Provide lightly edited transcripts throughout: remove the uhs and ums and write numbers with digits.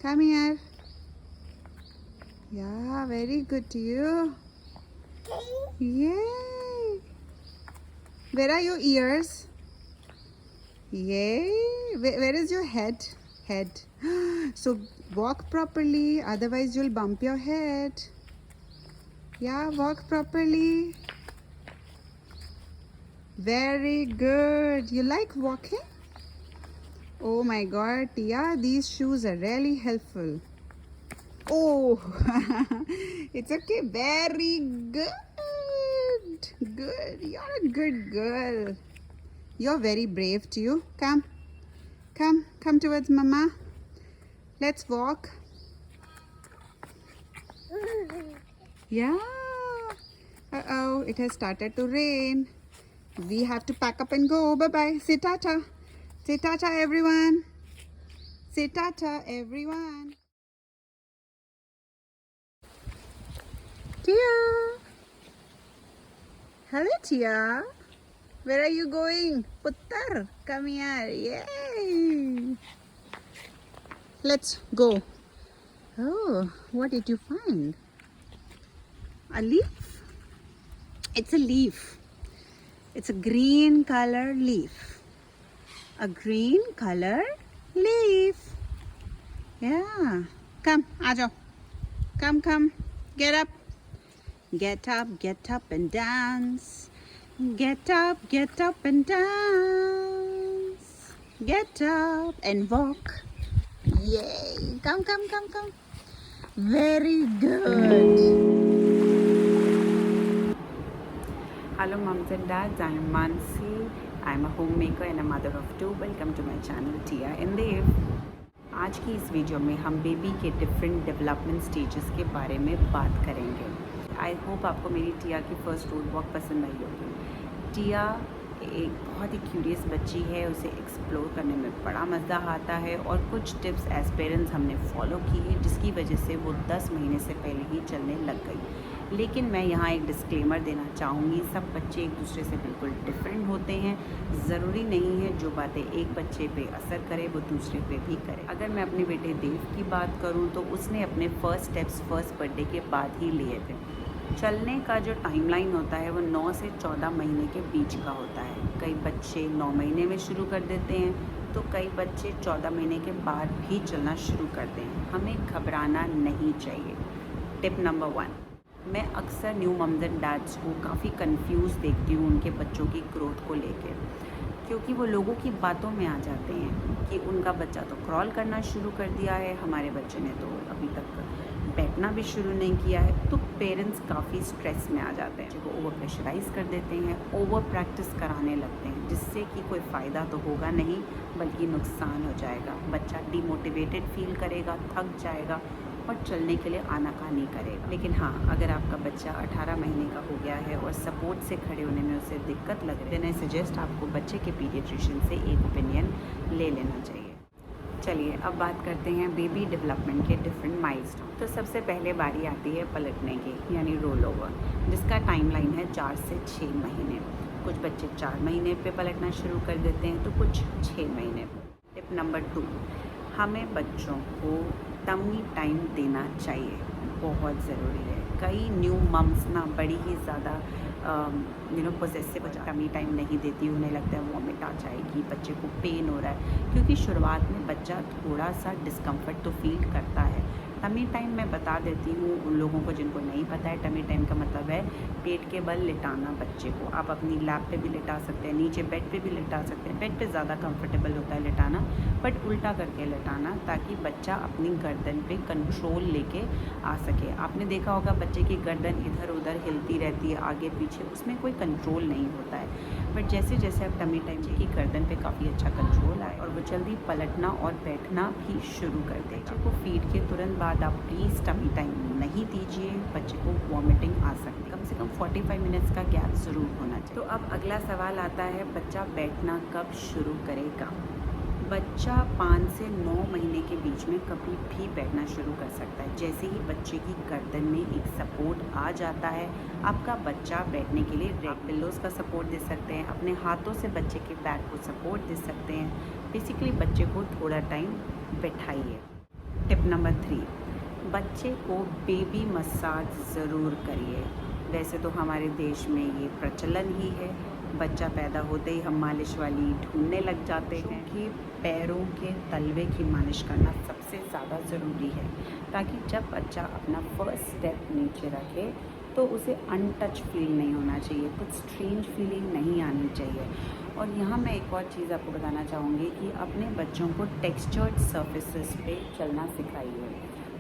Come here. Yeah, very good to you. Yay. Where are your ears? Yay. Where is your head? Head. So walk properly, otherwise you'll bump your head. Yeah, walk properly. Very good. You like walking? Oh my god, Tia, these shoes are really helpful. Oh, it's okay. Very good. Good. You're a good girl. You're very brave too. Come. Come towards Mama. Let's walk. Yeah. Uh-oh, it has started to rain. We have to pack up and go. Bye-bye. Say tata. Say tata, everyone. Say tata, everyone. Tia. Hello, Tia. Where are you going? Puttar, come here. Yay. Let's go. Oh, what did you find? A leaf? It's a leaf. It's a green color leaf. A green color leaf. Yeah. Come, aajo. Come. Get up. Get up and dance. Get up and dance. Get up and walk. Yay. Come. Very good. Hello moms and dads, I am Mansi. I am a homemaker and a mother of two. Welcome to my channel Tia and Dev. आज की इस video में हम baby के different development stages के बारे में बात करेंगे। आई होप आपको मेरी टिया की फ़र्स्ट रोड वॉक पसंद आई होगी। टिया एक बहुत ही क्यूरियस बच्ची है, उसे एक्सप्लोर करने में बड़ा मज़ा आता है और कुछ टिप्स एज पेरेंट्स हमने फॉलो की है जिसकी वजह से वो 10 महीने से पहले ही चलने लग गई। लेकिन मैं यहाँ एक डिस्क्लेमर देना चाहूँगी, सब बच्चे एक दूसरे से बिल्कुल डिफरेंट होते हैं। ज़रूरी नहीं है जो बातें एक बच्चे पे असर करे वो दूसरे पे भी करे। अगर मैं अपने बेटे देव की बात करूँ तो उसने अपने फर्स्ट स्टेप्स फर्स्ट बर्थडे के बाद ही लिए थे। चलने का जो टाइमलाइन होता है वो 9 से 14 महीने के बीच का होता है। कई बच्चे 9 महीने में शुरू कर देते हैं तो कई बच्चे 14 महीने के बाद भी चलना शुरू करते हैं। हमें घबराना नहीं चाहिए। टिप नंबर 1, मैं अक्सर न्यू मम्स एंड डैड्स को काफ़ी कंफ्यूज देखती हूँ उनके बच्चों की ग्रोथ को लेकर, क्योंकि वो लोगों की बातों में आ जाते हैं कि उनका बच्चा तो क्रॉल करना शुरू कर दिया है, हमारे बच्चे ने तो अभी तक बैठना भी शुरू नहीं किया है। तो पेरेंट्स काफ़ी स्ट्रेस में आ जाते हैं, जिसको ओवर प्रेशराइज कर देते हैं, ओवर प्रैक्टिस कराने लगते हैं, जिससे कि कोई फ़ायदा तो होगा नहीं बल्कि नुकसान हो जाएगा। बच्चा डिमोटिवेटेड फील करेगा, थक जाएगा और चलने के लिए आनाकानी करेगा। लेकिन हाँ, अगर आपका बच्चा 18 महीने का हो गया है और सपोर्ट से खड़े होने में उसे दिक्कत लग रही है, देन आई सजेस्ट आपको बच्चे के पीडियाट्रिशियन से एक ओपिनियन ले लेना चाहिए। चलिए अब बात करते हैं बेबी डेवलपमेंट के डिफरेंट माइलस्टोन। तो सबसे पहले बारी आती है पलटने की, यानी रोल ओवर, जिसका टाइमलाइन है 4 से 6 महीने। कुछ बच्चे 4 महीने पे पलटना शुरू कर देते हैं तो कुछ 6 महीने पे। टिप नंबर 2, हमें बच्चों को टमी टाइम देना चाहिए, बहुत ज़रूरी है। कई न्यू मम्स ना बड़ी ही ज़्यादा पोजेसिव हो जाए, टमी टाइम नहीं देती, उन्हें लगता है वॉमिट आ जाएगी, बच्चे को पेन हो रहा है, क्योंकि शुरुआत में बच्चा थोड़ा सा डिस्कम्फर्ट तो फील करता है। टमी टाइम मैं बता देती हूँ उन लोगों को जिनको नहीं पता है। टमी टाइम का मतलब है पेट के बल लिटाना बच्चे को। आप अपनी लैप पे भी लिटा सकते हैं, नीचे बेड पे भी लिटा सकते हैं। बेड पे ज़्यादा कंफर्टेबल होता है लिटाना, बट उल्टा करके लिटाना, ताकि बच्चा अपनी गर्दन पे कंट्रोल लेके आ सके। आपने देखा होगा बच्चे की गर्दन इधर उधर हिलती रहती है आगे पीछे, उसमें कोई कंट्रोल नहीं होता है। बट जैसे जैसे आप टमी टाइम की गर्दन पे काफ़ी अच्छा कंट्रोल आए और वो जल्दी पलटना और बैठना भी शुरू कर दे। बच्चे को फीड के तुरंत बाद आप प्लीज़ टमी टाइम नहीं दीजिए, बच्चे को वॉमिटिंग आ सकती है। कम से कम 45 मिनट्स का गैप ज़रूर होना चाहिए। तो अब अगला सवाल आता है, बच्चा बैठना कब शुरू करेगा? बच्चा 5 से 9 महीने के बीच में कभी भी बैठना शुरू कर सकता है। जैसे ही बच्चे की गर्दन में एक सपोर्ट आ जाता है, आपका बच्चा बैठने के लिए रेड पिल्लोज़ का सपोर्ट दे सकते हैं, अपने हाथों से बच्चे के बैक को सपोर्ट दे सकते हैं। बेसिकली बच्चे को थोड़ा टाइम बैठाइए। टिप नंबर 3, बच्चे को बेबी मसाज ज़रूर करिए। वैसे तो हमारे देश में ये प्रचलन ही है, बच्चा पैदा होते ही हम मालिश वाली ढूंढने लग जाते हैं कि पैरों के तलवे की मालिश करना सबसे ज़्यादा ज़रूरी है, ताकि जब बच्चा अपना फर्स्ट स्टेप नीचे रखे तो उसे अनटच फील नहीं होना चाहिए, कुछ स्ट्रेंज फीलिंग नहीं आनी चाहिए। और यहाँ मैं एक और चीज़ आपको बताना चाहूँगी कि अपने बच्चों को टेक्सचर्ड सर्फेसेस पे चलना सिखाइए,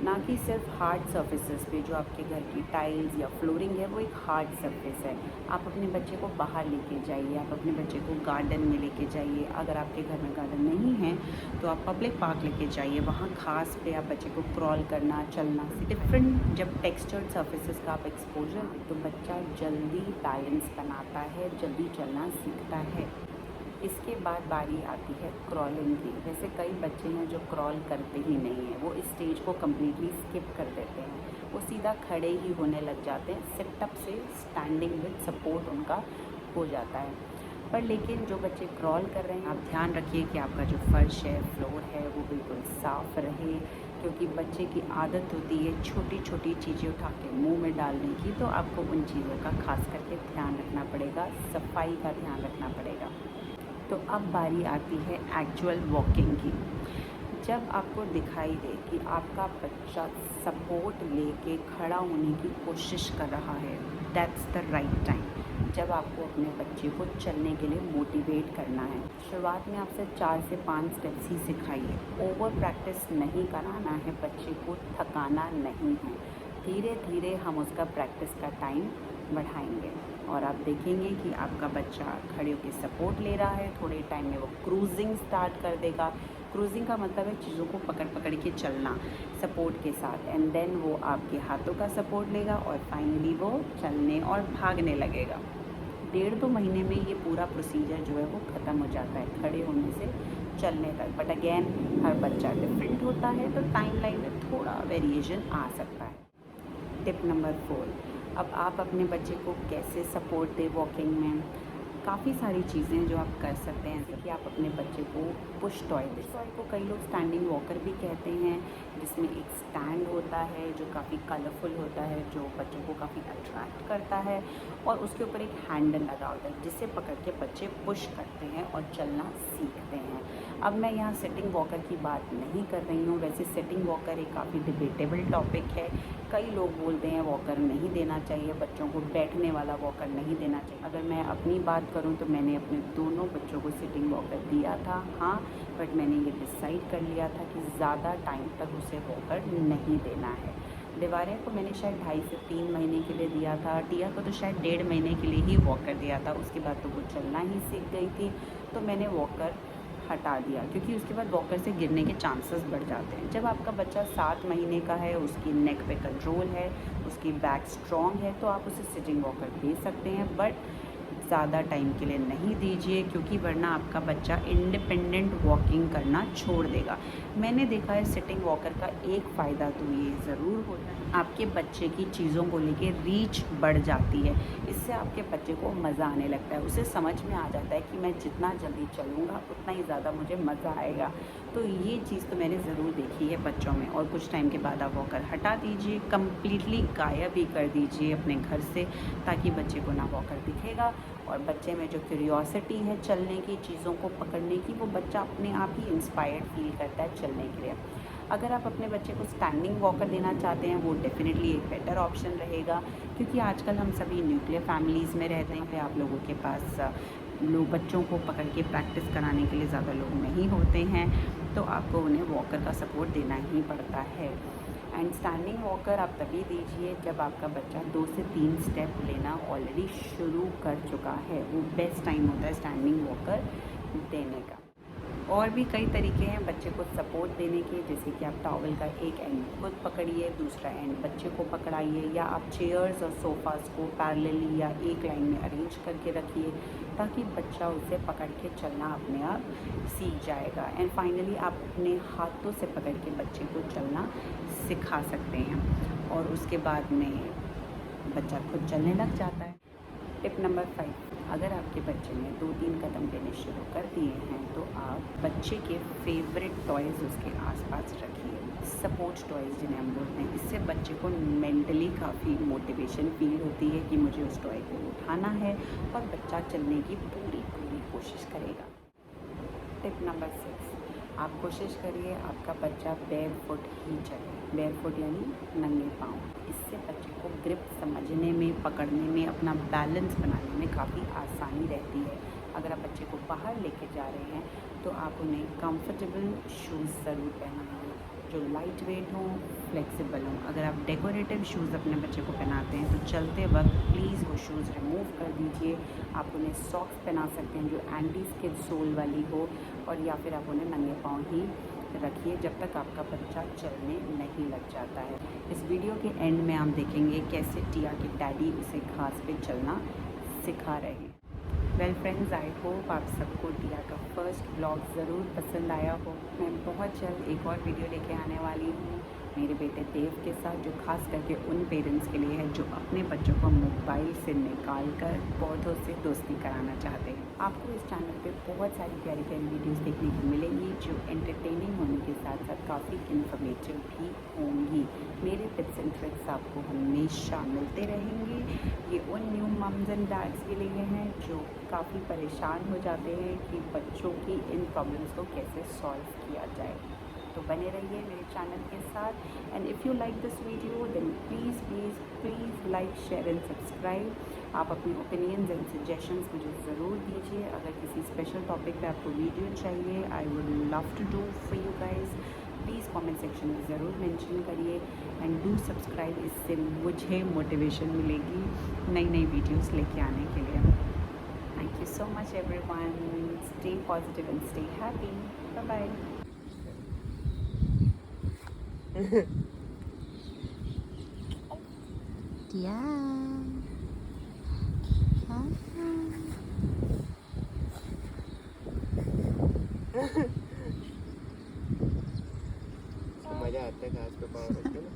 ना कि सिर्फ हार्ड सर्फेसेस पे। जो आपके घर की टाइल्स या फ्लोरिंग है वो एक हार्ड सरफेस है। आप अपने बच्चे को बाहर लेके जाइए, आप अपने बच्चे को गार्डन में लेके जाइए। अगर आपके घर में गार्डन नहीं है तो आप पब्लिक पार्क लेके जाइए, वहाँ घास पे आप बच्चे को क्रॉल करना, चलना। डिफरेंट जब टेक्सचर्ड सर्फेसेस का आप एक्सपोजर तो बच्चा जल्दी बैलेंस बनाता है, जल्दी चलना सीखता है। इसके बाद बारी आती है क्रॉलिंग की। वैसे कई बच्चे हैं जो क्रॉल करते ही नहीं हैं, वो इस स्टेज को कम्प्लीटली स्किप कर देते हैं, वो सीधा खड़े ही होने लग जाते हैं। सिटअप से स्टैंडिंग विद सपोर्ट उनका हो जाता है। पर लेकिन जो बच्चे क्रॉल कर रहे हैं, आप ध्यान रखिए कि आपका जो फर्श है, फ्लोर है, वो बिल्कुल साफ़ रहे, क्योंकि बच्चे की आदत होती है छोटी छोटी चीज़ें उठा के मुँह में डालने की। तो आपको उन चीज़ों का खास करके ध्यान रखना पड़ेगा, सफाई का ध्यान रखना पड़ेगा। तो अब बारी आती है एक्चुअल वॉकिंग की। जब आपको दिखाई दे कि आपका बच्चा सपोर्ट लेके खड़ा होने की कोशिश कर रहा है, दैट्स द राइट टाइम। जब आपको अपने बच्चे को चलने के लिए मोटिवेट करना है। शुरुआत में आपसे 4 से 5 स्टेप्स ही सिखाइए, ओवर प्रैक्टिस नहीं कराना है, बच्चे को थकाना नहीं है। धीरे धीरे हम उसका प्रैक्टिस का टाइम बढ़ाएंगे और आप देखेंगे कि आपका बच्चा खड़े होकर सपोर्ट ले रहा है। थोड़े टाइम में वो क्रूजिंग स्टार्ट कर देगा। क्रूजिंग का मतलब है चीज़ों को पकड़ पकड़ के चलना सपोर्ट के साथ, एंड देन वो आपके हाथों का सपोर्ट लेगा और फाइनली वो चलने और भागने लगेगा। 1.5-2 महीने में ये पूरा प्रोसीजर जो है वो ख़त्म हो जाता है, खड़े होने से चलने तक। बट अगेन हर बच्चा डिफरेंट होता है, तो टाइमलाइन में थोड़ा वेरिएशन आ सकता है। टिप नंबर 4, अब आप अपने बच्चे को कैसे सपोर्ट दें वॉकिंग में। काफ़ी सारी चीज़ें जो आप कर सकते हैं, जैसे कि आप अपने बच्चे को पुश टॉय दें। टॉय को कई लोग स्टैंडिंग वॉकर भी कहते हैं, जिसमें एक स्टैंड होता है जो काफ़ी कलरफुल होता है, जो बच्चों को काफ़ी अट्रैक्ट करता है, और उसके ऊपर एक हैंडल लगा होता है जिसे पकड़ के बच्चे पुश करते हैं और चलना सीखते हैं। अब मैं यहाँ सिटिंग वॉकर की बात नहीं कर रही हूँ। वैसे सिटिंग वॉकर एक काफ़ी डिबेटेबल टॉपिक है। कई लोग बोलते हैं वॉकर नहीं देना चाहिए बच्चों को, बैठने वाला वॉकर नहीं देना चाहिए। अगर मैं अपनी बात करूं तो मैंने अपने दोनों बच्चों को सिटिंग वॉकर दिया था, हाँ, बट मैंने ये डिसाइड कर लिया था कि ज़्यादा टाइम तक उसे वॉकर नहीं देना है। दीवारें को मैंने शायद 2.5 से 3 महीने के लिए दिया था, टिया को तो शायद 1.5 महीने के लिए ही वॉकर दिया था। उसके बाद तो वो चलना ही सीख गई थी, तो मैंने वॉकर हटा दिया, क्योंकि उसके बाद वॉकर से गिरने के चांसेस बढ़ जाते हैं। जब आपका बच्चा 7 महीने का है, उसकी नेक पे कंट्रोल है, उसकी बैक स्ट्रॉन्ग है, तो आप उसे सिटिंग वॉकर दे सकते हैं, बट ज़्यादा टाइम के लिए नहीं दीजिए, क्योंकि वरना आपका बच्चा इंडिपेंडेंट वॉकिंग करना छोड़ देगा। मैंने देखा है सिटिंग वॉकर का एक फ़ायदा तो ये ज़रूर होता है, आपके बच्चे की चीज़ों को लेके रीच बढ़ जाती है। इससे आपके बच्चे को मज़ा आने लगता है, उसे समझ में आ जाता है कि मैं जितना जल्दी चलूँगा उतना ही ज़्यादा मुझे मज़ा आएगा। तो ये चीज़ तो मैंने ज़रूर देखी है बच्चों में। और कुछ टाइम के बाद आप वॉकर हटा दीजिए, कम्प्लीटली गायब ही कर दीजिए अपने घर से, ताकि बच्चे को ना वॉकर दिखेगा और बच्चे में जो क्यूरियोसिटी है चलने की, चीज़ों को पकड़ने की, वो बच्चा अपने आप ही इंस्पायर्ड फील करता है चलने के लिए। अगर आप अपने बच्चे को स्टैंडिंग वॉकर देना चाहते हैं, वो डेफिनेटली एक बेटर ऑप्शन रहेगा, क्योंकि आजकल हम सभी न्यूक्लियर फैमिलीज़ में रहते हैं, पे आप लोगों के पास लोग बच्चों को पकड़ के प्रैक्टिस कराने के लिए ज़्यादा लोग नहीं होते हैं, तो आपको उन्हें वॉकर का सपोर्ट देना ही पड़ता है। एंड स्टैंडिंग वॉकर आप तभी दीजिए जब आपका बच्चा 2 से 3 स्टेप लेना ऑलरेडी शुरू कर चुका है, वो बेस्ट टाइम होता है स्टैंडिंग वॉकर देने का। और भी कई तरीके हैं बच्चे को सपोर्ट देने के, जैसे कि आप टॉवल का एक एंड खुद पकड़िए, दूसरा एंड बच्चे को पकड़ाइए, या आप चेयर्स और सोफ़ाज़ को पैरेलली या एक लाइन में अरेंज करके रखिए, ताकि बच्चा उसे पकड़ के चलना अपने आप सीख जाएगा। एंड फाइनली आप अपने हाथों से पकड़ के बच्चे को चलना सिखा सकते हैं, और उसके बाद में बच्चा खुद चलने लग जाता है। टिप नंबर 5, अगर आपके बच्चे ने 2-3 कदम लेने शुरू कर दिए हैं, तो आप बच्चे के फेवरेट टॉयज़ उसके आसपास रखिए। सपोर्ट टॉयज़ जिन्हें हम बोलते हैं। इससे बच्चे को मेंटली काफ़ी मोटिवेशन फील होती है कि मुझे उस टॉय को उठाना है और बच्चा चलने की पूरी कोशिश करेगा। टिप नंबर 6, आप कोशिश करिए आपका बच्चा बेयरफुट ही चले। बेयरफुट यानी नंगे पाँव। इससे बच्चे को ग्रिप समझने में, पकड़ने में, अपना बैलेंस बनाने में काफ़ी आसानी रहती है। अगर आप बच्चे को बाहर लेके जा रहे हैं तो आप उन्हें कंफर्टेबल शूज़ ज़रूर पहनाइए जो लाइट वेट हों, फ्लेक्सिबल हों। अगर आप डेकोरेटिव शूज़ अपने बच्चे को पहनाते हैं तो चलते वक्त प्लीज़ वो शूज़ रिमूव कर दीजिए। आप उन्हें सॉक्स पहना सकते हैं जो एंटी स्किड सोल वाली हो, और या फिर आप उन्हें नंगे पाँव ही रखिए जब तक आपका बच्चा चलने नहीं लग जाता है। इस वीडियो के एंड में आप देखेंगे कैसे टिया के डैडी उसे घास पे चलना सिखा रहे हैं। वेल फ्रेंड्स, आई होप आप सबको टिया का फर्स्ट ब्लॉग ज़रूर पसंद आया हो। मैं बहुत जल्द एक और वीडियो लेके आने वाली हूँ मेरे बेटे देव के साथ, जो खास करके उन पेरेंट्स के लिए है जो अपने बच्चों को मोबाइल से निकाल कर पौधों से दोस्ती कराना चाहते हैं। आपको इस चैनल पे बहुत सारी प्यारी प्यारी वीडियोस देखने को मिलेंगी जो एंटरटेनिंग होने के साथ साथ काफ़ी इन्फॉर्मेटिव भी होंगी। मेरे टिप्स एंड ट्रिक्स आपको हमेशा मिलते रहेंगे। ये उन न्यू मम्स एंड डैड्स के लिए हैं जो काफ़ी परेशान हो जाते हैं कि बच्चों की इन प्रॉब्लम्स को कैसे सॉल्व किया जाए। तो बने रहिए मेरे चैनल के साथ। And if you like this video then please like, share and subscribe. आप अपनी ओपिनियंस एंड सजेशंस मुझे ज़रूर दीजिए। अगर किसी स्पेशल टॉपिक पे आपको वीडियो चाहिए, I would love to do for you guys. Please comment section में ज़रूर मेंशन करिए एंड डू सब्सक्राइब। इससे मुझे मोटिवेशन मिलेगी नई वीडियोस लेके आने के लिए। Thank you so much everyone. Stay positive and stay happy. Bye bye. Tia. मजा आता है घास पे पाँव रख के ना।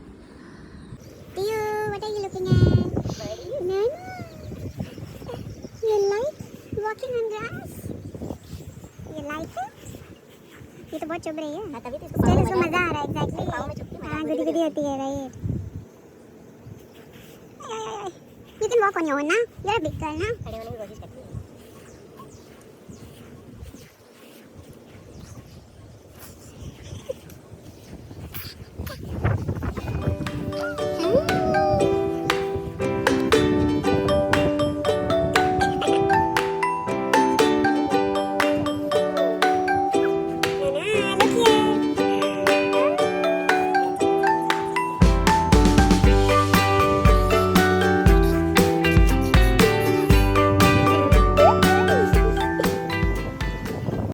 Tio, what are you looking at? No. You like walking on grass? You like it? ये तो बहुत चुभ रही है। हाँ, तभी तो इसको मजा आ रहा है। एग्जैक्टली पाँव में चुभती है। हाँ, गुदी गुदी होती है right. You can walk on your own ना। You're a big girl ना। खड़े होने की कोशिश करती है।